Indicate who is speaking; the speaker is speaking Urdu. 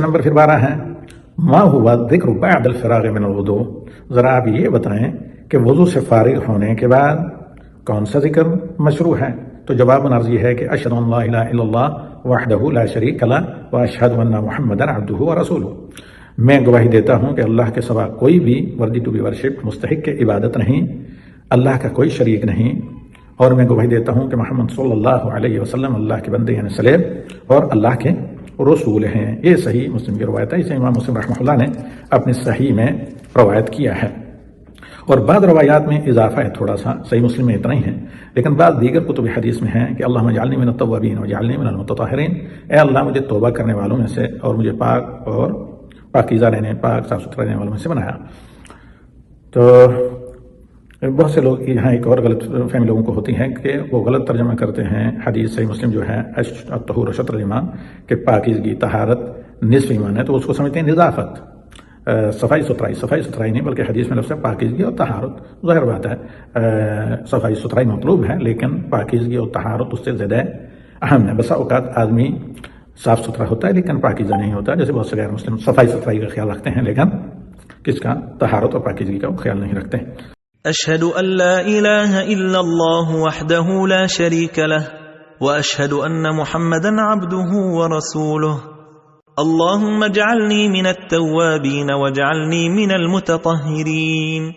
Speaker 1: نمبر پھر 12 ہے ما ہوا ذکر بعد الفراغ من الوضوء، ذرا آپ یہ بتائیں کہ وضو سے فارغ ہونے کے بعد کون سا ذکر مشروع ہے؟ تو جواب عرض یہ ہے کہ اشہد ان لا الہ الا اللہ وحدہ لا شریک لہ واشہد ان محمدا عبدہ ورسولہ، میں گواہی دیتا ہوں کہ اللہ کے سوا کوئی بھی وردی ٹو بی ورشپ مستحق کے عبادت نہیں، اللہ کا کوئی شریک نہیں، اور میں گواہی دیتا ہوں کہ محمد صلی اللہ علیہ وسلم اللہ کے بندے یعنی سلیب اور اللہ کے رسول ہیں۔ یہ صحیح مسلم کی روایت ہے، اسے امام مسلم رحمہ اللہ نے اپنی صحیح میں روایت کیا ہے۔ اور بعض روایات میں اضافہ ہے تھوڑا سا، صحیح مسلم میں اتنا ہی ہے، لیکن بعض دیگر کتب حدیث میں ہے کہ اللہم اجعلنی من التوابین واجعلنی من المتطہرین، اے اللہ مجھے توبہ کرنے والوں میں سے اور مجھے پاک اور پاکیزہ رہنے، پاک صاف ستھرا رہنے والوں میں سے بنایا۔ تو بہت سے لوگ یہاں ایک اور غلط فہمی لوگوں کو ہوتی ہے کہ وہ غلط ترجمہ کرتے ہیں حدیث صحیح مسلم جو ہے الطہور شطر الایمان، کہ پاکیزگی طہارت نصف ایمان ہے، تو اس کو سمجھتے ہیں نظافت، صفائی ستھرائی نہیں، بلکہ حدیث میں لفظ ہے پاکیزگی اور طہارت۔ ظاہر بات ہے صفائی ستھرائی مطلوب ہے، لیکن پاکیزگی اور طہارت اس سے زیادہ اہم ہے۔ بسا اوقات آدمی صاف ستھرا ہوتا ہے لیکن پاکیزہ نہیں ہوتا، جیسے بہت سے غیر مسلم صفائی ستھرائی کا خیال رکھتے ہیں لیکن کس کا؟ طہارت اور پاکیزگی کا وہ خیال نہیں رکھتے۔
Speaker 2: اشہد ان لا الہ الا اللہ وحدہ لا شریک لہ واشہد ان محمدا عبدہ ورسولہ اللہم اجعلنی من التوابین واجعلنی من المتطہرین۔